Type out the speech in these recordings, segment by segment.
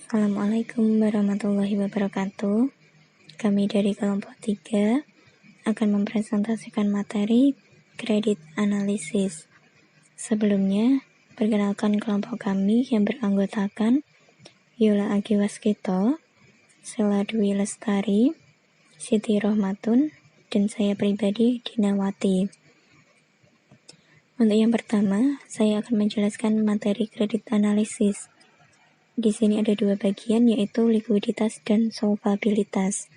Assalamualaikum warahmatullahi wabarakatuh. Kami dari kelompok 3 akan mempresentasikan materi kredit analisis. Sebelumnya, perkenalkan kelompok kami yang beranggotakan Yola Agi Waskito, Sela Dwi Lestari, Siti Rohmatun, dan saya pribadi Dinawati. Untuk yang pertama, saya akan menjelaskan materi kredit analisis. Di sini ada dua bagian, yaitu likuiditas dan solvabilitas.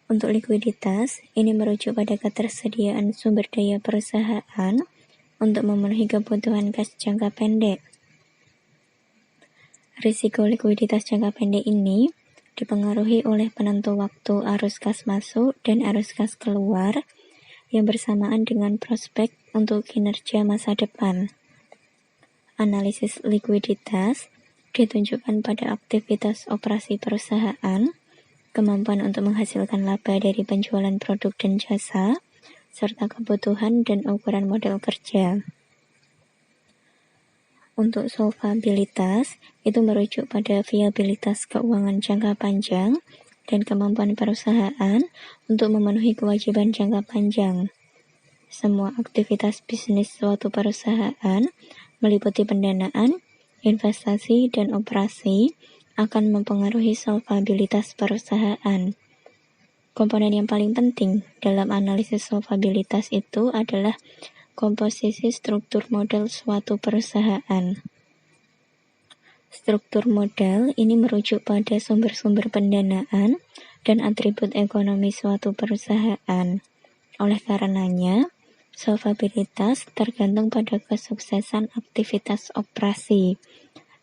Untuk likuiditas, ini merujuk pada ketersediaan sumber daya perusahaan untuk memenuhi kebutuhan kas jangka pendek. Risiko likuiditas jangka pendek ini dipengaruhi oleh penentu waktu arus kas masuk dan arus kas keluar yang bersamaan dengan prospek untuk kinerja masa depan. Analisis likuiditas ditunjukkan pada aktivitas operasi perusahaan, kemampuan untuk menghasilkan laba dari penjualan produk dan jasa, serta kebutuhan dan ukuran modal kerja. Untuk solvabilitas, itu merujuk pada viabilitas keuangan jangka panjang dan kemampuan perusahaan untuk memenuhi kewajiban jangka panjang. Semua aktivitas bisnis suatu perusahaan, meliputi pendanaan, investasi, dan operasi, akan mempengaruhi solvabilitas perusahaan. Komponen yang paling penting dalam analisis solvabilitas itu adalah komposisi struktur modal suatu perusahaan. Struktur modal ini merujuk pada sumber-sumber pendanaan dan atribut ekonomi suatu perusahaan. Oleh karenanya, solvabilitas tergantung pada kesuksesan aktivitas operasi.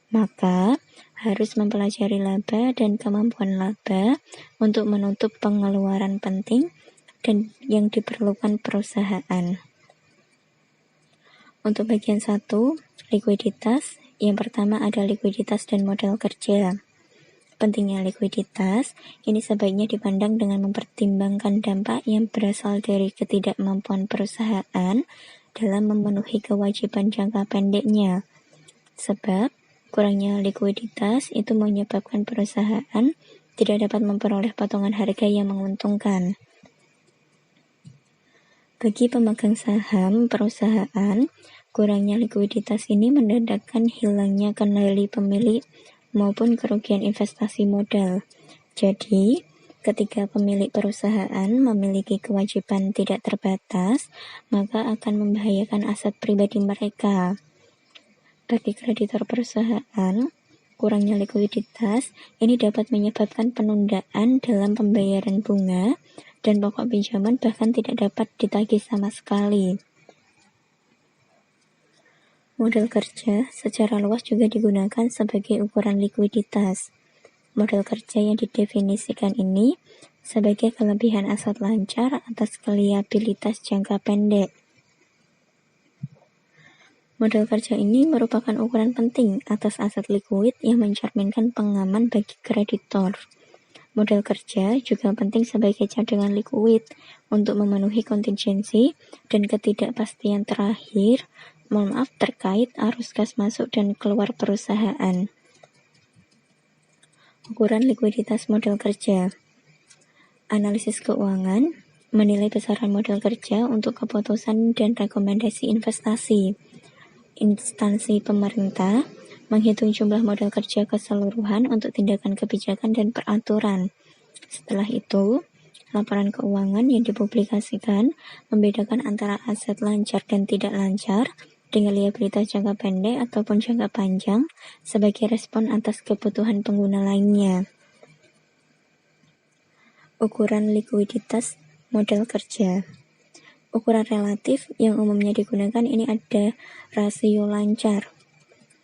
Maka, harus mempelajari laba dan kemampuan laba untuk menutup pengeluaran penting dan yang diperlukan perusahaan. Untuk bagian 1, likuiditas, yang pertama ada likuiditas dan modal kerja. Pentingnya likuiditas, ini sebaiknya dipandang dengan mempertimbangkan dampak yang berasal dari ketidakmampuan perusahaan dalam memenuhi kewajiban jangka pendeknya. Sebab, kurangnya likuiditas itu menyebabkan perusahaan tidak dapat memperoleh potongan harga yang menguntungkan. Bagi pemegang saham perusahaan, kurangnya likuiditas ini menandakan hilangnya kendali pemilik maupun kerugian investasi modal. Jadi, ketika pemilik perusahaan memiliki kewajiban tidak terbatas, maka akan membahayakan aset pribadi mereka. Bagi kreditor perusahaan, kurangnya likuiditas ini dapat menyebabkan penundaan dalam pembayaran bunga dan pokok pinjaman bahkan tidak dapat ditagih sama sekali. Modal kerja secara luas juga digunakan sebagai ukuran likuiditas. Modal kerja yang didefinisikan ini sebagai kelebihan aset lancar atas liabilitas jangka pendek. Modal kerja ini merupakan ukuran penting atas aset likuid yang mencerminkan pengaman bagi kreditor. Modal kerja juga penting sebagai cadangan likuid untuk memenuhi kontingensi dan ketidakpastian terkait arus kas masuk dan keluar perusahaan. Ukuran likuiditas modal kerja. Analisis keuangan menilai besaran modal kerja untuk keputusan dan rekomendasi investasi. Instansi pemerintah menghitung jumlah modal kerja keseluruhan untuk tindakan kebijakan dan peraturan. Setelah itu, laporan keuangan yang dipublikasikan membedakan antara aset lancar dan tidak lancar dengan liabilitas jangka pendek ataupun jangka panjang sebagai respon atas kebutuhan pengguna lainnya. Ukuran likuiditas modal kerja. Ukuran relatif yang umumnya digunakan ini ada rasio lancar.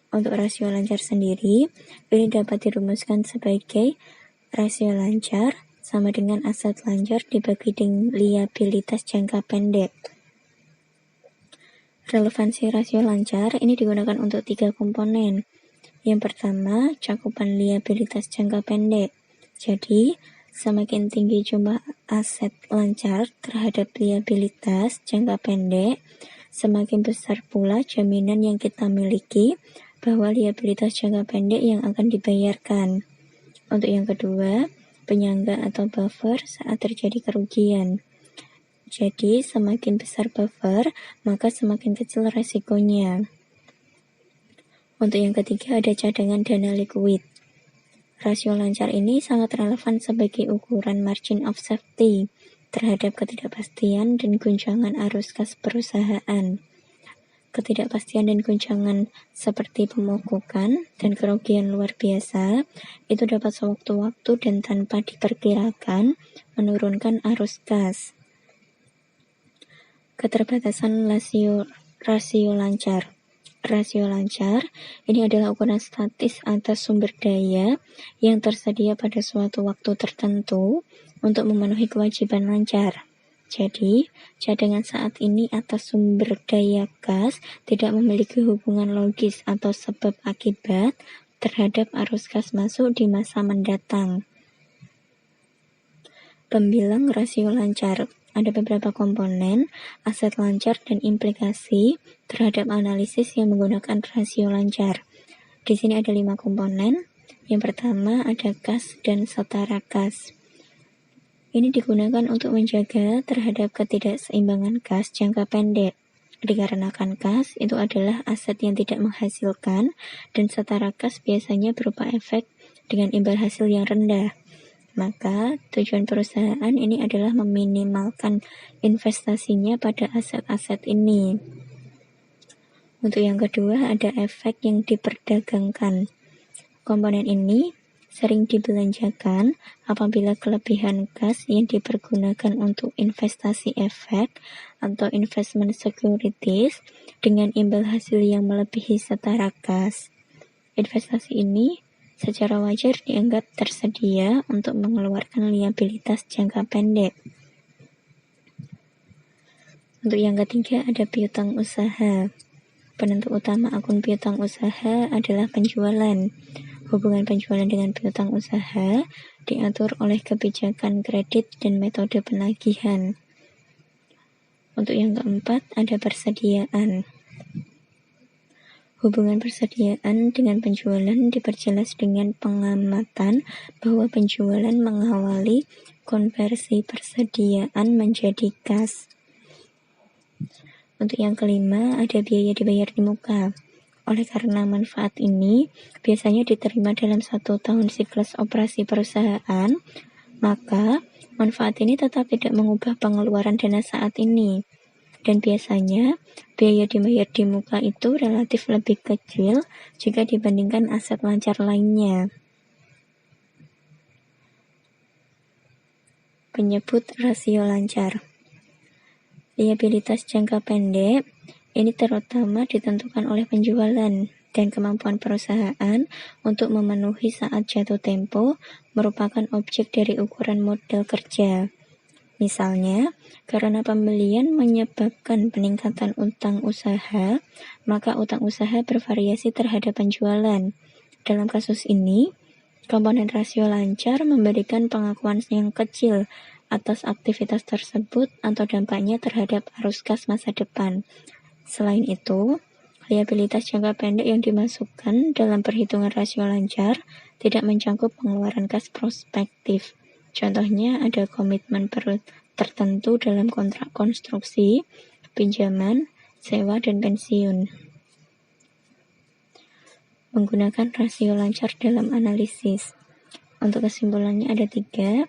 Untuk rasio lancar sendiri, ini dapat dirumuskan sebagai rasio lancar sama dengan aset lancar dibagi dengan liabilitas jangka pendek. Relevansi rasio lancar ini digunakan untuk 3 komponen. Yang pertama, cakupan liabilitas jangka pendek. Jadi, semakin tinggi jumlah aset lancar terhadap liabilitas jangka pendek, semakin besar pula jaminan yang kita miliki bahwa liabilitas jangka pendek yang akan dibayarkan. Untuk yang kedua, penyangga atau buffer saat terjadi kerugian. Jadi, semakin besar buffer, maka semakin kecil resikonya. Untuk yang ketiga, ada cadangan dana likuid. Rasio lancar ini sangat relevan sebagai ukuran margin of safety terhadap ketidakpastian dan guncangan arus kas perusahaan. Ketidakpastian dan guncangan seperti pemogokan dan kerugian luar biasa itu dapat sewaktu-waktu dan tanpa diperkirakan menurunkan arus kas. Keterbatasan rasio lancar. Rasio lancar ini adalah ukuran statis atas sumber daya yang tersedia pada suatu waktu tertentu untuk memenuhi kewajiban lancar. Jadi, cadangan saat ini atas sumber daya kas tidak memiliki hubungan logis atau sebab akibat terhadap arus kas masuk di masa mendatang. Pembilang rasio lancar. Ada beberapa komponen, aset lancar, dan implikasi terhadap analisis yang menggunakan rasio lancar. Di sini ada 5 komponen. Yang pertama ada kas dan setara kas. Ini digunakan untuk menjaga terhadap ketidakseimbangan kas jangka pendek. Dikarenakan kas itu adalah aset yang tidak menghasilkan dan setara kas biasanya berupa efek dengan imbal hasil yang rendah. Maka tujuan perusahaan ini adalah meminimalkan investasinya pada aset-aset ini. Untuk yang kedua ada efek yang diperdagangkan. Komponen ini sering dibelanjakan apabila kelebihan kas yang dipergunakan untuk investasi efek atau investment securities dengan imbal hasil yang melebihi setara kas. Investasi ini secara wajar dianggap tersedia untuk mengeluarkan liabilitas jangka pendek. Untuk yang ketiga ada piutang usaha. Penentu utama akun piutang usaha adalah penjualan. Hubungan penjualan dengan piutang usaha diatur oleh kebijakan kredit dan metode penagihan. Untuk yang keempat ada persediaan. Hubungan persediaan dengan penjualan diperjelas dengan pengamatan bahwa penjualan mengawali konversi persediaan menjadi kas. Untuk yang kelima, ada biaya dibayar di muka. Oleh karena manfaat ini biasanya diterima dalam 1 tahun siklus operasi perusahaan, maka manfaat ini tetap tidak mengubah pengeluaran dana saat ini. Dan biasanya, biaya dibayar di muka itu relatif lebih kecil jika dibandingkan aset lancar lainnya. Penyebut rasio lancar. Liabilitas jangka pendek ini terutama ditentukan oleh penjualan dan kemampuan perusahaan untuk memenuhi saat jatuh tempo merupakan objek dari ukuran modal kerja. Misalnya, karena pembelian menyebabkan peningkatan utang usaha, maka utang usaha bervariasi terhadap penjualan. Dalam kasus ini, komponen rasio lancar memberikan pengakuan yang kecil atas aktivitas tersebut atau dampaknya terhadap arus kas masa depan. Selain itu, liabilitas jangka pendek yang dimasukkan dalam perhitungan rasio lancar tidak mencakup pengeluaran kas prospektif. Contohnya ada komitmen tertentu dalam kontrak konstruksi, pinjaman, sewa, dan pensiun. Menggunakan rasio lancar dalam analisis. Untuk kesimpulannya ada 3.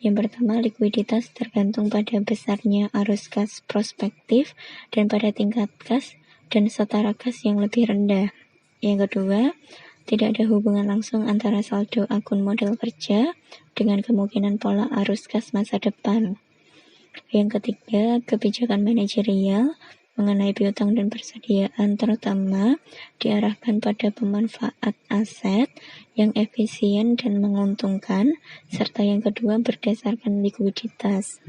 Yang pertama, likuiditas tergantung pada besarnya arus kas prospektif dan pada tingkat kas dan setara kas yang lebih rendah. Yang kedua, tidak ada hubungan langsung antara saldo akun modal kerja dengan kemungkinan pola arus kas masa depan. Yang ketiga, kebijakan manajerial mengenai piutang dan persediaan terutama diarahkan pada pemanfaat aset yang efisien dan menguntungkan, serta yang kedua berdasarkan likuiditas.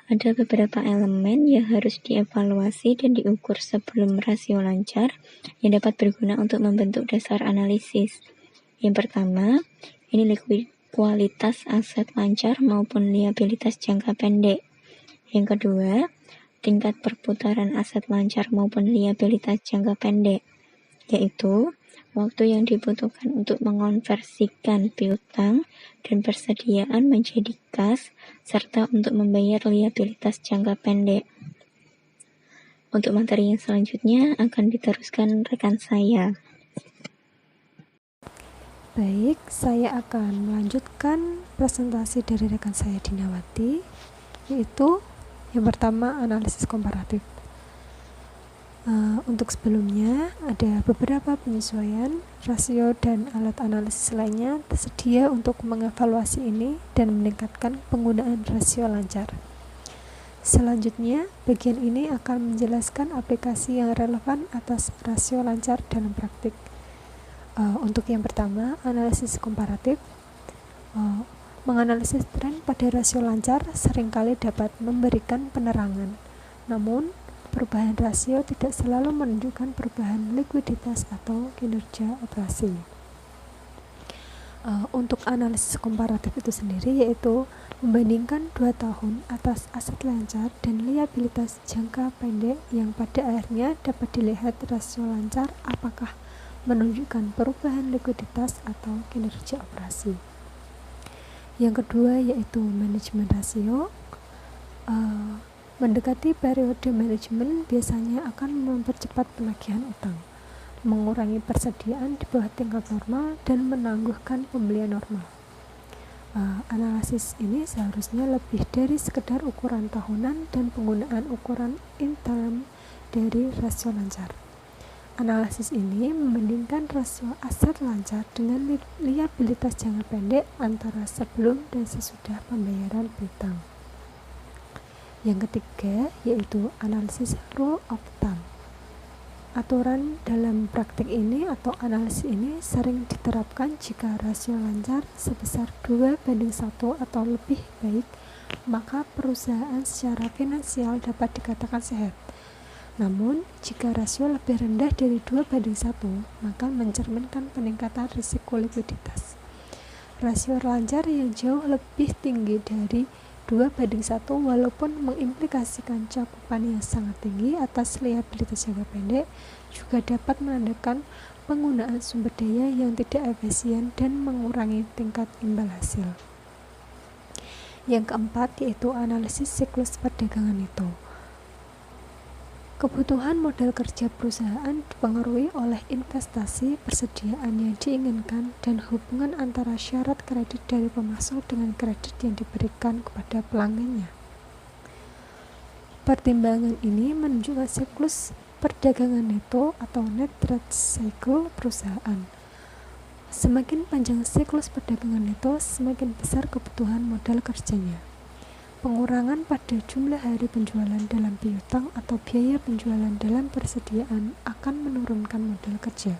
Ada beberapa elemen yang harus dievaluasi dan diukur sebelum rasio lancar yang dapat berguna untuk membentuk dasar analisis. Yang pertama, ini kualitas aset lancar maupun liabilitas jangka pendek. Yang kedua, tingkat perputaran aset lancar maupun liabilitas jangka pendek. yaitu waktu yang dibutuhkan untuk mengonversikan piutang dan persediaan menjadi kas, serta untuk membayar liabilitas jangka pendek. Untuk materi yang selanjutnya akan diteruskan rekan saya. Baik, saya akan melanjutkan presentasi dari rekan saya Dinawati, yaitu yang pertama analisis komparatif. Untuk sebelumnya ada beberapa penyesuaian rasio dan alat analisis lainnya tersedia untuk mengevaluasi ini dan meningkatkan penggunaan rasio lancar. Selanjutnya, bagian ini akan menjelaskan aplikasi yang relevan atas rasio lancar dalam praktik. Untuk yang pertama, analisis komparatif. Menganalisis tren pada rasio lancar seringkali dapat memberikan penerangan. Namun, perubahan rasio tidak selalu menunjukkan perubahan likuiditas atau kinerja operasi. Untuk analisis komparatif itu sendiri yaitu membandingkan 2 tahun atas aset lancar dan liabilitas jangka pendek yang pada akhirnya dapat dilihat rasio lancar apakah menunjukkan perubahan likuiditas atau kinerja operasi. Yang kedua yaitu manajemen rasio. Mendekati periode manajemen biasanya akan mempercepat penagihan utang, mengurangi persediaan di bawah tingkat normal, dan menangguhkan pembelian normal. Analisis ini seharusnya lebih dari sekedar ukuran tahunan dan penggunaan ukuran interim dari rasio lancar. Analisis ini membandingkan rasio aset lancar dengan liabilitas jangka pendek antara sebelum dan sesudah pembayaran piutang. Yang ketiga yaitu analisis rule of thumb. Aturan dalam praktik ini atau analisis ini sering diterapkan jika rasio lancar sebesar 2:1 atau lebih baik, maka perusahaan secara finansial dapat dikatakan sehat. Namun, jika rasio lebih rendah dari 2:1, maka mencerminkan peningkatan risiko likuiditas. Rasio lancar yang jauh lebih tinggi dari 2:1 walaupun mengimplikasikan cakupan yang sangat tinggi atas liabilitas jangka pendek juga dapat menandakan penggunaan sumber daya yang tidak efisien dan mengurangi tingkat imbal hasil. Yang keempat yaitu analisis siklus perdagangan neto. Kebutuhan modal kerja perusahaan dipengaruhi oleh investasi, persediaan yang diinginkan, dan hubungan antara syarat kredit dari pemasok dengan kredit yang diberikan kepada pelanggannya. Pertimbangan ini menunjukkan siklus perdagangan neto atau net trade cycle perusahaan. Semakin panjang siklus perdagangan neto, semakin besar kebutuhan modal kerjanya. Pengurangan pada jumlah hari penjualan dalam piutang atau biaya penjualan dalam persediaan akan menurunkan modal kerja.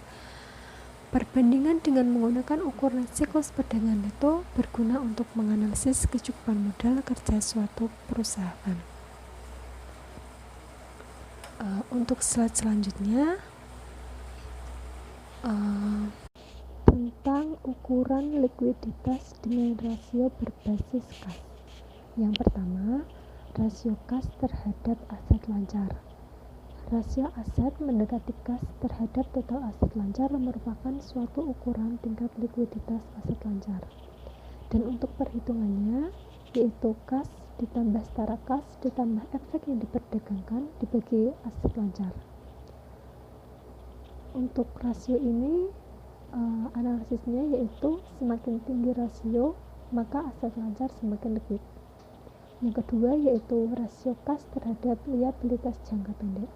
Perbandingan dengan menggunakan ukuran siklus perdagangan neto berguna untuk menganalisis kecukupan modal kerja suatu perusahaan. Untuk slide selanjutnya tentang ukuran likuiditas dengan rasio berbasis kas. Yang pertama, rasio kas terhadap aset lancar. Rasio aset mendekati kas terhadap total aset lancar merupakan suatu ukuran tingkat likuiditas aset lancar. Dan untuk perhitungannya, yaitu kas ditambah setara kas ditambah efek yang diperdagangkan dibagi aset lancar. Untuk rasio ini, analisisnya yaitu semakin tinggi rasio, maka aset lancar semakin likuid. Yang kedua yaitu rasio kas terhadap liabilitas jangka pendek.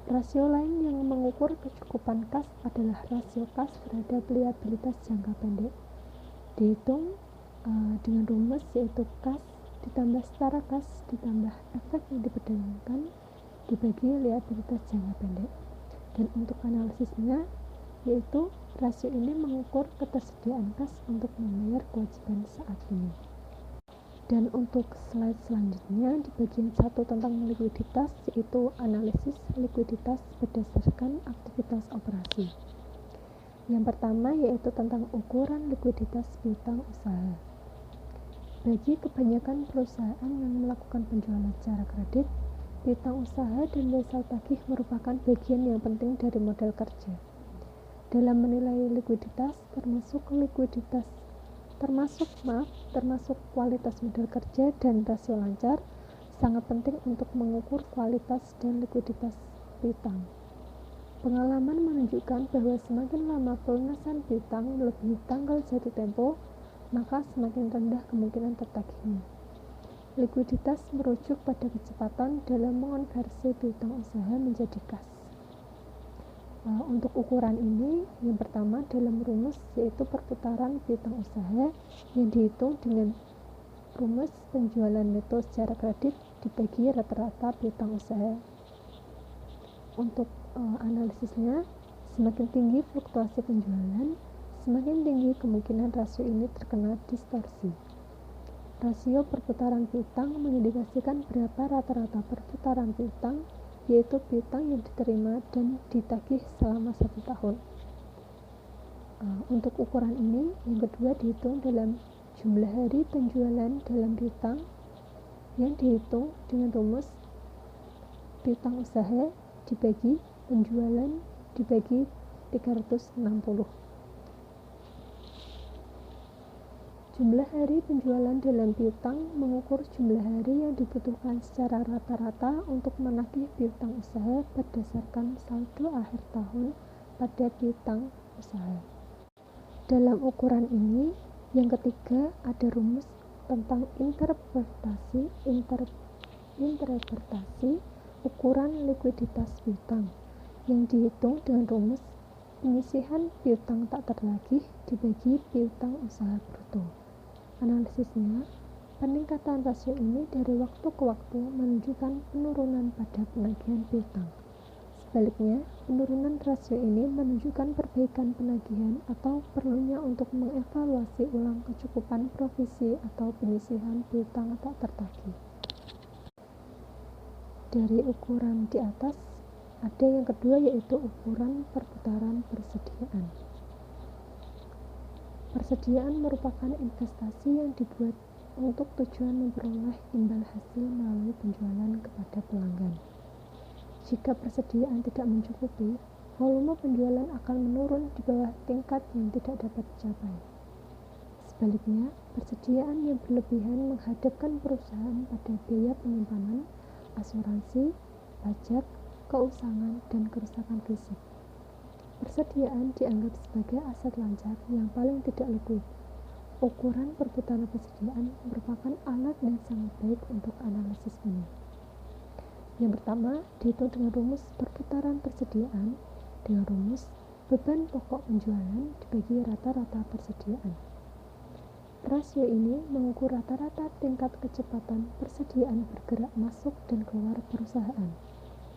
Rasio lain yang mengukur kecukupan kas adalah rasio kas terhadap liabilitas jangka pendek. Dihitung dengan rumus yaitu kas ditambah setara kas ditambah efek yang diperdagangkan dibagi liabilitas jangka pendek. Dan untuk analisisnya yaitu rasio ini mengukur ketersediaan kas untuk membayar kewajiban saat ini. Dan untuk slide selanjutnya di bagian 1 tentang likuiditas yaitu analisis likuiditas berdasarkan aktivitas operasi. Yang pertama yaitu tentang ukuran likuiditas piutang usaha. Bagi kebanyakan perusahaan yang melakukan penjualan secara kredit, piutang usaha dan jasa tagih merupakan bagian yang penting dari modal kerja. dalam menilai likuiditas, termasuk kualitas modal kerja dan rasio lancar, sangat penting untuk mengukur kualitas dan likuiditas piutang. Pengalaman menunjukkan bahwa semakin lama pelunasan piutang melebihi tanggal jatuh tempo, maka semakin rendah kemungkinan tertagihnya. Likuiditas merujuk pada kecepatan dalam mengonversi piutang usaha menjadi kas. Untuk ukuran ini, yang pertama dalam rumus yaitu perputaran piutang usaha yang dihitung dengan rumus penjualan neto secara kredit dibagi rata-rata piutang usaha. Untuk analisisnya, semakin tinggi fluktuasi penjualan, semakin tinggi kemungkinan rasio ini terkena distorsi. Rasio perputaran piutang mengindikasikan berapa rata-rata perputaran piutang, yaitu piutang yang diterima dan ditagih selama 1 tahun. Untuk ukuran ini, yang kedua dihitung dalam jumlah hari penjualan dalam piutang yang dihitung dengan rumus piutang usaha dibagi penjualan dibagi 360. Jumlah hari penjualan dalam piutang mengukur jumlah hari yang dibutuhkan secara rata-rata untuk menagih piutang usaha berdasarkan saldo akhir tahun pada piutang usaha. Dalam ukuran ini, yang ketiga ada rumus tentang interpretasi ukuran likuiditas piutang yang dihitung dengan rumus penyisihan piutang tak tertagih dibagi piutang usaha bruto. Analisisnya, peningkatan rasio ini dari waktu ke waktu menunjukkan penurunan pada penagihan piutang. Sebaliknya, penurunan rasio ini menunjukkan perbaikan penagihan atau perlunya untuk mengevaluasi ulang kecukupan provisi atau penyisihan piutang tak tertagih. Dari ukuran di atas, ada yang kedua yaitu ukuran perputaran persediaan. Persediaan merupakan investasi yang dibuat untuk tujuan memperoleh imbal hasil melalui penjualan kepada pelanggan. Jika persediaan tidak mencukupi, volume penjualan akan menurun di bawah tingkat yang tidak dapat dicapai. Sebaliknya, persediaan yang berlebihan menghadapkan perusahaan pada biaya penyimpanan, asuransi, pajak, keusangan, dan kerusakan fisik. Persediaan dianggap sebagai aset lancar yang paling tidak likuid. Ukuran perputaran persediaan merupakan alat yang sangat baik untuk analisis ini. Yang pertama, dihitung dengan rumus perputaran persediaan dengan rumus beban pokok penjualan dibagi rata-rata persediaan. Rasio ini mengukur rata-rata tingkat kecepatan persediaan bergerak masuk dan keluar perusahaan.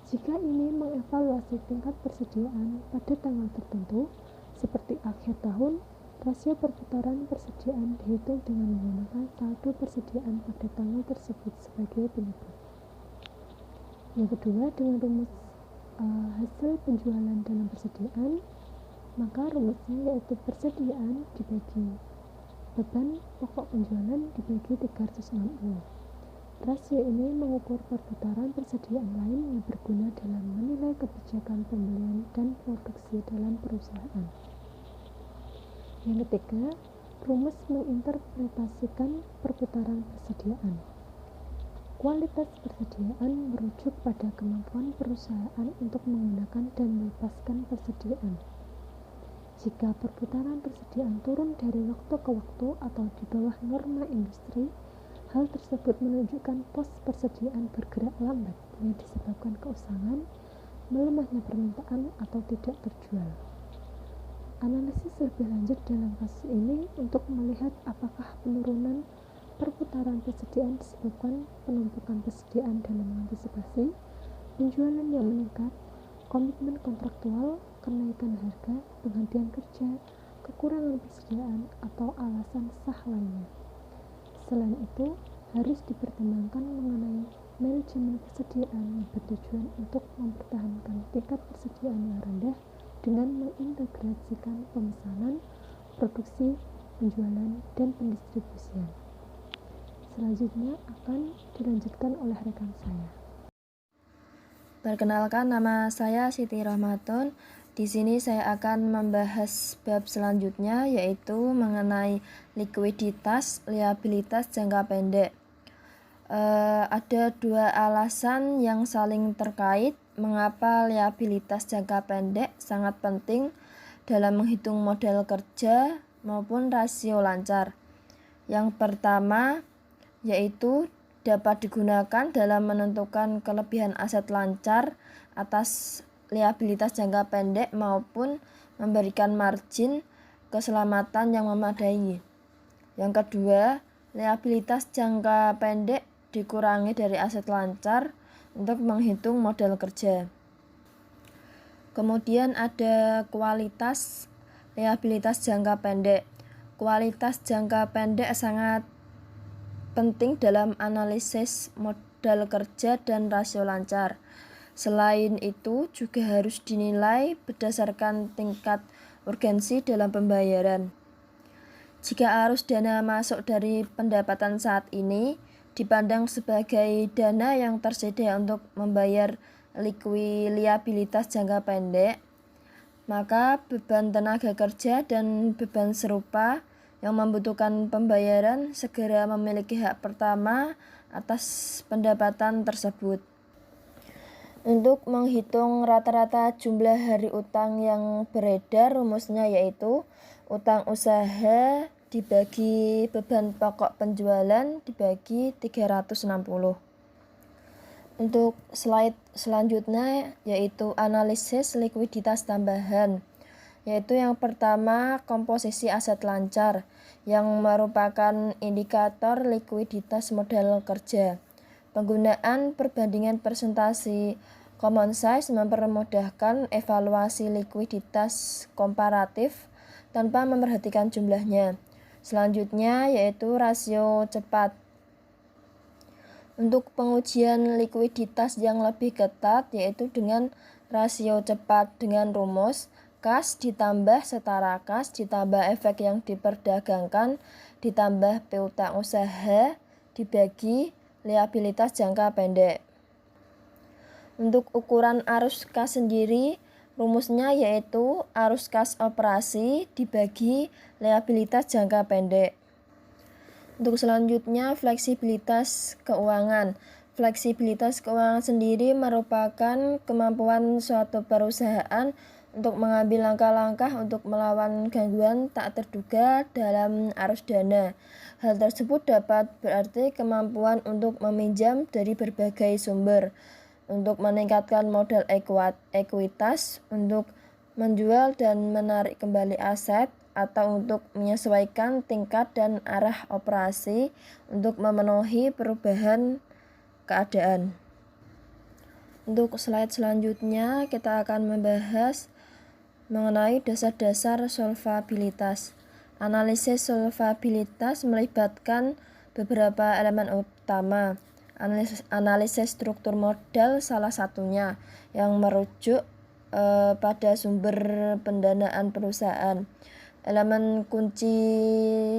Jika ini mengevaluasi tingkat persediaan pada tanggal tertentu, seperti akhir tahun, rasio perputaran persediaan dihitung dengan menggunakan saldo persediaan pada tanggal tersebut sebagai penyebut. Yang kedua, dengan rumus hasil penjualan dalam persediaan, maka rumusnya yaitu persediaan dibagi beban pokok penjualan dibagi 360. Rasio ini mengukur perputaran persediaan lain yang berguna dalam menilai kebijakan pembelian dan produksi dalam perusahaan. Yang ketiga, rumus menginterpretasikan perputaran persediaan. Kualitas persediaan merujuk pada kemampuan perusahaan untuk menggunakan dan melepaskan persediaan. Jika perputaran persediaan turun dari waktu ke waktu atau di bawah norma industri, hal tersebut menunjukkan pos persediaan bergerak lambat yang disebabkan keusangan, melemahnya permintaan, atau tidak terjual. Analisis lebih lanjut dalam kasus ini untuk melihat apakah penurunan perputaran persediaan disebabkan penumpukan persediaan dalam mengantisipasi penjualan yang meningkat, komitmen kontraktual, kenaikan harga, penghentian kerja, kekurangan persediaan, atau alasan sah lainnya. Selain itu, harus dipertimbangkan mengenai manajemen persediaan yang bertujuan untuk mempertahankan tingkat persediaan yang rendah dengan mengintegrasikan pemesanan, produksi, penjualan, dan pendistribusian. Selanjutnya akan dilanjutkan oleh rekan saya. Perkenalkan, nama saya Siti Rahmatun. Di sini saya akan membahas bab selanjutnya, yaitu mengenai likuiditas liabilitas jangka pendek. Ada dua alasan yang saling terkait mengapa liabilitas jangka pendek sangat penting dalam menghitung modal kerja maupun rasio lancar. Yang pertama yaitu dapat digunakan dalam menentukan kelebihan aset lancar atas liabilitas jangka pendek maupun memberikan margin keselamatan yang memadai. Yang kedua, liabilitas jangka pendek dikurangi dari aset lancar untuk menghitung modal kerja. Kemudian ada kualitas liabilitas jangka pendek. Kualitas jangka pendek sangat penting dalam analisis modal kerja dan rasio lancar. Selain itu juga harus dinilai berdasarkan tingkat urgensi dalam pembayaran. Jika arus dana masuk dari pendapatan saat ini dipandang sebagai dana yang tersedia untuk membayar liabilitas jangka pendek, maka beban tenaga kerja dan beban serupa yang membutuhkan pembayaran segera memiliki hak pertama atas pendapatan tersebut. Untuk menghitung rata-rata jumlah hari utang yang beredar, rumusnya yaitu utang usaha dibagi beban pokok penjualan dibagi 360. Untuk slide selanjutnya yaitu analisis likuiditas tambahan, yaitu yang pertama komposisi aset lancar yang merupakan indikator likuiditas modal kerja. Penggunaan perbandingan presentasi common size mempermudahkan evaluasi likuiditas komparatif tanpa memperhatikan jumlahnya. Selanjutnya yaitu rasio cepat. Untuk pengujian likuiditas yang lebih ketat yaitu dengan rasio cepat dengan rumus kas ditambah setara kas ditambah efek yang diperdagangkan ditambah piutang usaha dibagi liabilitas jangka pendek. Untuk ukuran arus kas sendiri, rumusnya yaitu arus kas operasi dibagi liabilitas jangka pendek. Untuk selanjutnya, fleksibilitas keuangan. Fleksibilitas keuangan sendiri merupakan kemampuan suatu perusahaan untuk mengambil langkah-langkah untuk melawan gangguan tak terduga dalam arus dana. Hal tersebut dapat berarti kemampuan untuk meminjam dari berbagai sumber, untuk meningkatkan modal ekuitas, untuk menjual dan menarik kembali aset, atau untuk menyesuaikan tingkat dan arah operasi untuk memenuhi perubahan keadaan. Untuk slide selanjutnya kita akan membahas mengenai dasar-dasar solvabilitas. Analisis solvabilitas melibatkan beberapa elemen utama. Analisis struktur modal salah satunya yang merujuk pada sumber pendanaan perusahaan. Elemen kunci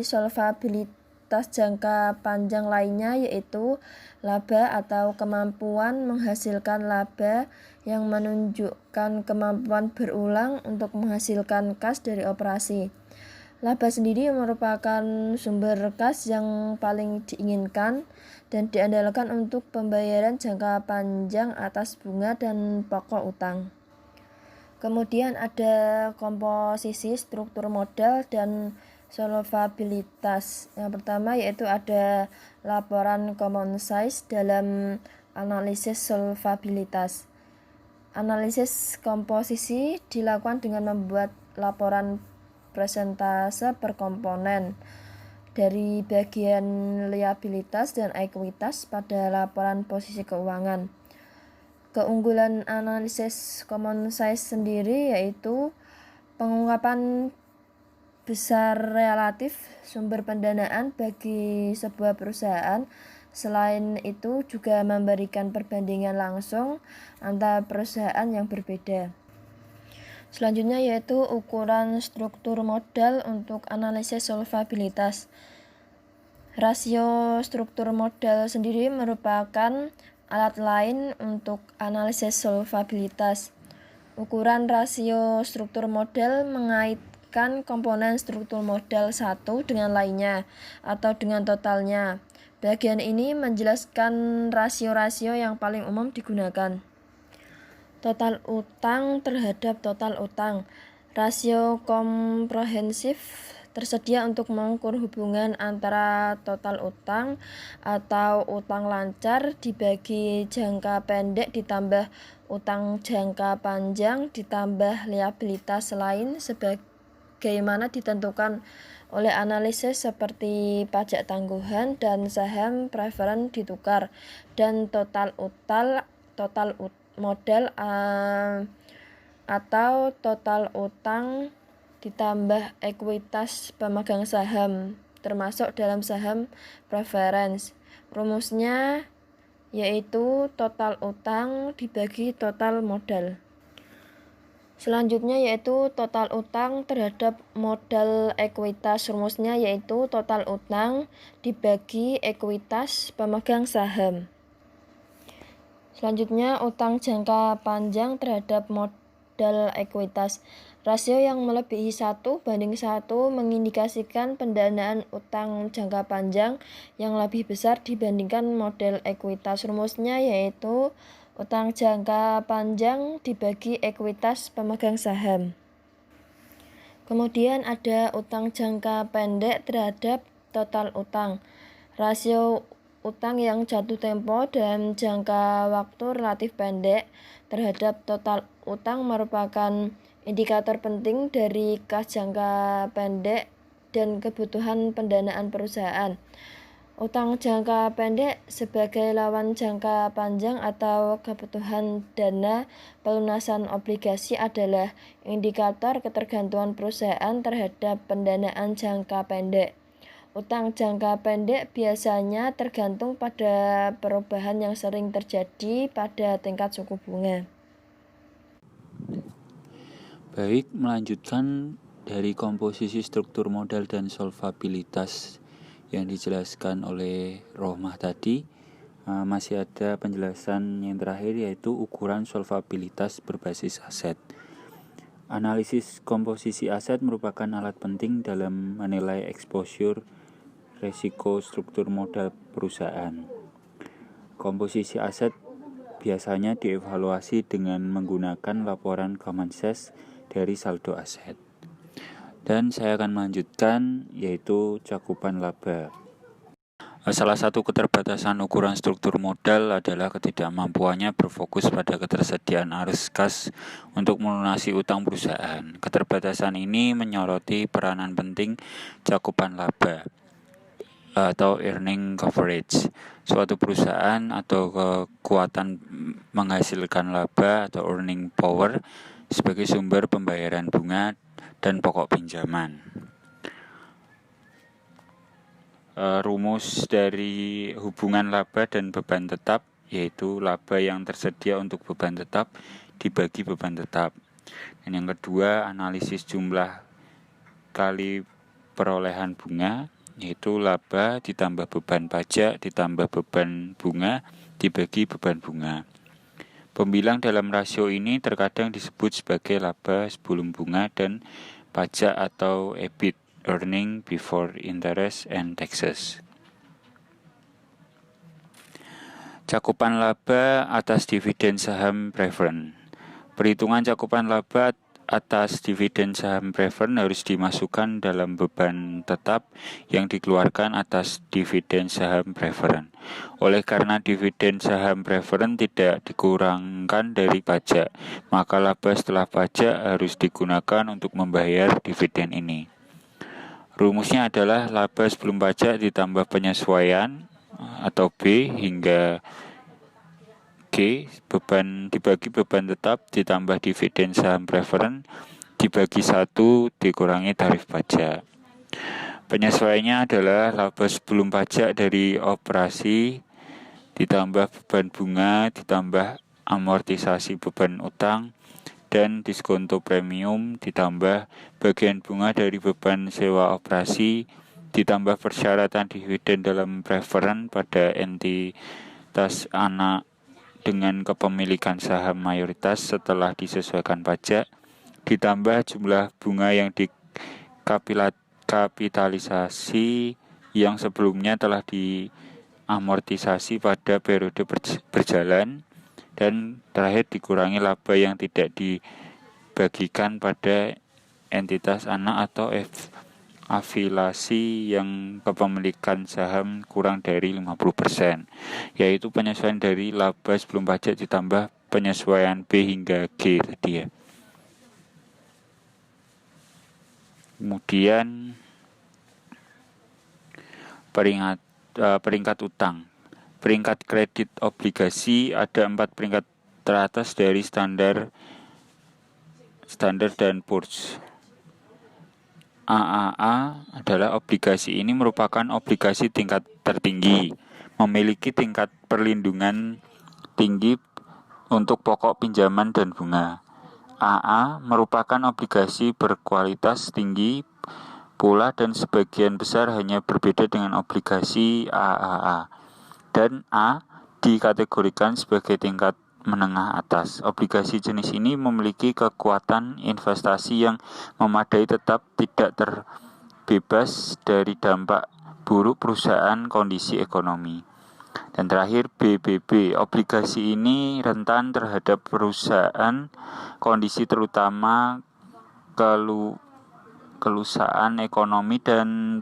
solvabilitas jangka panjang lainnya yaitu laba atau kemampuan menghasilkan laba yang menunjukkan kemampuan berulang untuk menghasilkan kas dari operasi. Laba sendiri merupakan sumber kas yang paling diinginkan dan diandalkan untuk pembayaran jangka panjang atas bunga dan pokok utang. Kemudian ada komposisi struktur modal dan solvabilitas. Yang pertama yaitu ada laporan common size dalam analisis solvabilitas. Analisis komposisi dilakukan dengan membuat laporan persentase per komponen dari bagian liabilitas dan ekuitas pada laporan posisi keuangan. Keunggulan analisis common size sendiri yaitu pengungkapan besar relatif sumber pendanaan bagi sebuah perusahaan. Selain itu juga memberikan perbandingan langsung antara perusahaan yang berbeda. Selanjutnya yaitu ukuran struktur modal untuk analisis solvabilitas. Rasio struktur modal sendiri merupakan alat lain untuk analisis solvabilitas. Ukuran rasio struktur modal mengaitkan komponen struktur modal satu dengan lainnya atau dengan totalnya. Bagian ini menjelaskan rasio-rasio yang paling umum digunakan. Total utang terhadap total utang. Rasio komprehensif tersedia untuk mengukur hubungan antara total utang atau utang lancar dibagi jangka pendek ditambah utang jangka panjang ditambah liabilitas lain sebagaimana ditentukan oleh analisis seperti pajak tangguhan dan saham preferen ditukar dan total modal atau total utang ditambah ekuitas pemegang saham termasuk dalam saham preference. Rumusnya yaitu total utang dibagi total modal. Selanjutnya yaitu total utang terhadap modal ekuitas. Rumusnya yaitu total utang dibagi ekuitas pemegang saham. Selanjutnya utang jangka panjang terhadap modal ekuitas. Rasio yang melebihi 1:1 mengindikasikan pendanaan utang jangka panjang yang lebih besar dibandingkan modal ekuitas. Rumusnya yaitu utang jangka panjang dibagi ekuitas pemegang saham. Kemudian ada utang jangka pendek terhadap total utang. Rasio utang yang jatuh tempo dalam jangka waktu relatif pendek terhadap total utang merupakan indikator penting dari kas jangka pendek dan kebutuhan pendanaan perusahaan. Utang jangka pendek sebagai lawan jangka panjang atau kebutuhan dana pelunasan obligasi adalah indikator ketergantungan perusahaan terhadap pendanaan jangka pendek. Utang jangka pendek biasanya tergantung pada perubahan yang sering terjadi pada tingkat suku bunga. Baik, melanjutkan dari komposisi struktur modal dan solvabilitas yang dijelaskan oleh Rohmah tadi, masih ada penjelasan yang terakhir yaitu ukuran solvabilitas berbasis aset. Analisis komposisi aset merupakan alat penting dalam menilai exposure resiko struktur modal perusahaan. Komposisi aset biasanya dievaluasi dengan menggunakan laporan common sense dari saldo aset. Dan saya akan melanjutkan yaitu cakupan laba. Salah satu keterbatasan ukuran struktur modal adalah ketidakmampuannya berfokus pada ketersediaan arus kas untuk melunasi utang perusahaan. Keterbatasan ini menyoroti peranan penting cakupan laba atau earning coverage. Suatu perusahaan atau kekuatan menghasilkan laba atau earning power sebagai sumber pembayaran bunga dan pokok pinjaman. Rumus dari hubungan laba dan beban tetap yaitu laba yang tersedia untuk beban tetap dibagi beban tetap. Dan yang kedua, analisis jumlah kali perolehan bunga yaitu laba ditambah beban pajak ditambah beban bunga dibagi beban bunga. Pembilang dalam rasio ini terkadang disebut sebagai laba sebelum bunga dan pajak atau EBIT, earning before interest and taxes. Cakupan laba atas dividen saham preferen. Perhitungan cakupan laba atas dividen saham preferen harus dimasukkan dalam beban tetap yang dikeluarkan atas dividen saham preferen. Oleh karena dividen saham preferen tidak dikurangkan dari pajak, maka laba setelah pajak harus digunakan untuk membayar dividen ini. Rumusnya adalah laba sebelum pajak ditambah penyesuaian atau B hingga G, beban dibagi beban tetap ditambah dividen saham preferen dibagi 1 dikurangi tarif pajak. Penyesuaiannya adalah laba sebelum pajak dari operasi ditambah beban bunga ditambah amortisasi beban utang dan diskonto premium ditambah bagian bunga dari beban sewa operasi ditambah persyaratan dividen dalam preferen pada entitas anak dengan kepemilikan saham mayoritas setelah disesuaikan pajak, ditambah jumlah bunga yang dikapitalisasi yang sebelumnya telah diamortisasi pada periode berjalan, dan terakhir dikurangi laba yang tidak dibagikan pada entitas anak atau afiliasi yang kepemilikan saham kurang dari 50%, yaitu penyesuaian dari laba sebelum pajak ditambah penyesuaian B hingga G tadi ya. Kemudian peringkat utang. Peringkat kredit obligasi ada 4 peringkat teratas dari standar dan Poor's. AAA adalah obligasi. Ini merupakan obligasi tingkat tertinggi, memiliki tingkat perlindungan tinggi untuk pokok pinjaman dan bunga. AA merupakan obligasi berkualitas tinggi pula dan sebagian besar hanya berbeda dengan obligasi AAA. Dan A dikategorikan sebagai tingkat menengah atas. Obligasi jenis ini memiliki kekuatan investasi yang memadai, tetap tidak terbebas dari dampak buruk perusahaan kondisi ekonomi. Dan terakhir BBB, obligasi ini rentan terhadap perusahaan kondisi terutama kelusaan ekonomi dan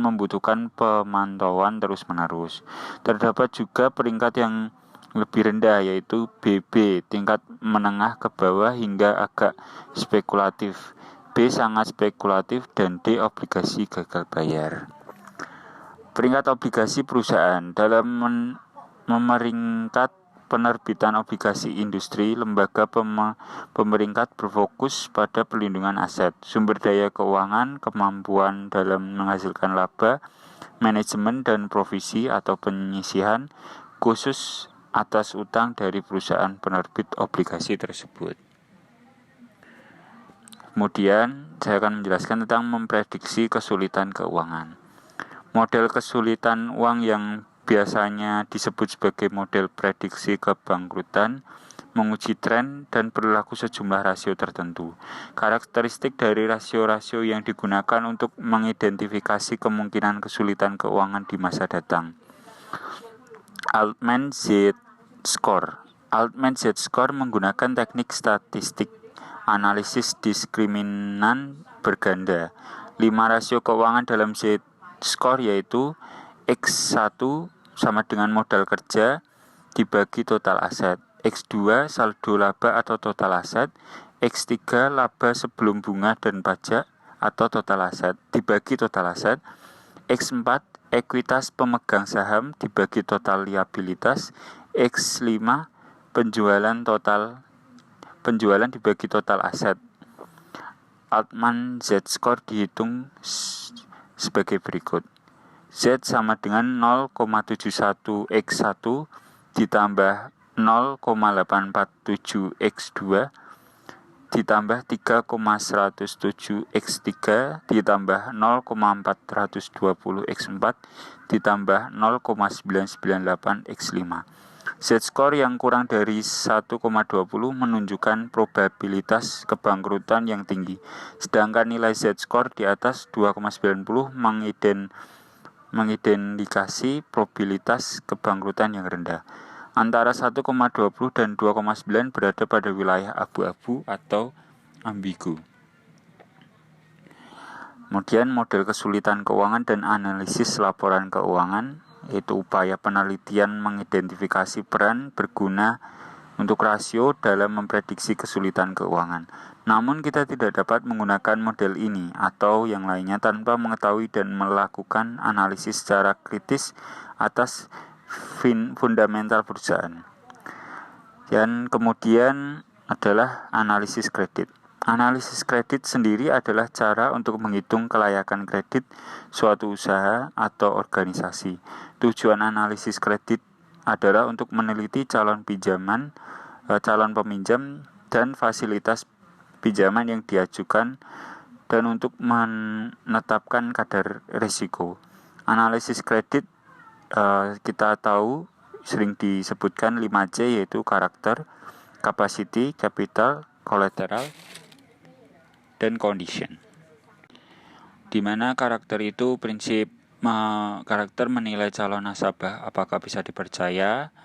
membutuhkan pemantauan terus-menerus. Terdapat juga peringkat yang lebih rendah, yaitu BB, tingkat menengah ke bawah hingga agak spekulatif. B sangat spekulatif, dan D obligasi gagal bayar. Peringkat obligasi perusahaan. Dalam memeringkat penerbitan obligasi industri, lembaga pemeringkat berfokus pada perlindungan aset, sumber daya keuangan, kemampuan dalam menghasilkan laba, manajemen dan provisi atau penyisihan khusus atas utang dari perusahaan penerbit obligasi tersebut. Kemudian saya akan menjelaskan tentang memprediksi kesulitan keuangan. Model kesulitan uang yang biasanya disebut sebagai model prediksi kebangkrutan menguji tren dan berlaku sejumlah rasio tertentu. Karakteristik dari rasio-rasio yang digunakan untuk mengidentifikasi kemungkinan kesulitan keuangan di masa datang. Altman Z-score. Altman Z-score menggunakan teknik statistik analisis diskriminan berganda. 5 rasio keuangan dalam Z-score yaitu X1 sama dengan modal kerja dibagi total aset, X2 saldo laba atau total aset, X3 laba sebelum bunga dan pajak atau total aset dibagi total aset, X4 ekuitas pemegang saham dibagi total liabilitas, X5 penjualan dibagi total aset. Altman Z-score dihitung sebagai berikut. Z sama dengan 0,71 X1 ditambah 0,847 X2 ditambah 3,107 X3 ditambah 0,420 X4 ditambah 0,998 X5. Z-score yang kurang dari 1,20 menunjukkan probabilitas kebangkrutan yang tinggi, sedangkan nilai Z-score di atas 2,90 mengindikasi probabilitas kebangkrutan yang rendah. Antara 1,20 dan 2,9 berada pada wilayah abu-abu atau ambigu. Kemudian model kesulitan keuangan dan analisis laporan keuangan, yaitu upaya penelitian mengidentifikasi peran berguna untuk rasio dalam memprediksi kesulitan keuangan. Namun kita tidak dapat menggunakan model ini atau yang lainnya tanpa mengetahui dan melakukan analisis secara kritis atas fundamental perusahaan. Dan kemudian adalah analisis kredit. Analisis kredit sendiri adalah cara untuk menghitung kelayakan kredit suatu usaha atau organisasi. Tujuan analisis kredit adalah untuk meneliti calon peminjam dan fasilitas pinjaman yang diajukan dan untuk menetapkan kadar risiko. Analisis kredit kita tahu sering disebutkan 5C, yaitu karakter, capacity, capital, collateral, dan condition. Di mana karakter itu prinsip karakter menilai calon nasabah apakah bisa dipercaya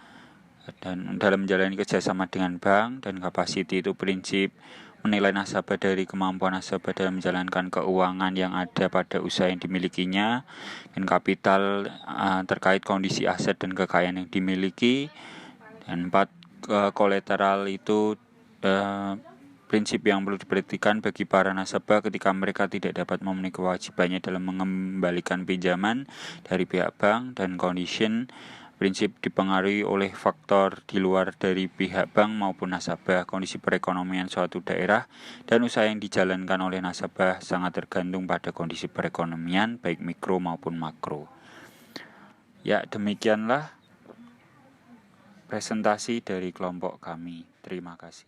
dan dalam menjalani kerjasama dengan bank, dan capacity itu prinsip menilai nasabah dari kemampuan nasabah dalam menjalankan keuangan yang ada pada usaha yang dimilikinya, dan kapital terkait kondisi aset dan kekayaan yang dimiliki, dan 4 kolateral itu prinsip yang perlu diperhatikan bagi para nasabah ketika mereka tidak dapat memenuhi kewajibannya dalam mengembalikan pinjaman dari pihak bank, dan condition prinsip dipengaruhi oleh faktor di luar dari pihak bank maupun nasabah. Kondisi perekonomian suatu daerah dan usaha yang dijalankan oleh nasabah sangat tergantung pada kondisi perekonomian baik mikro maupun makro. Ya, demikianlah presentasi dari kelompok kami. Terima kasih.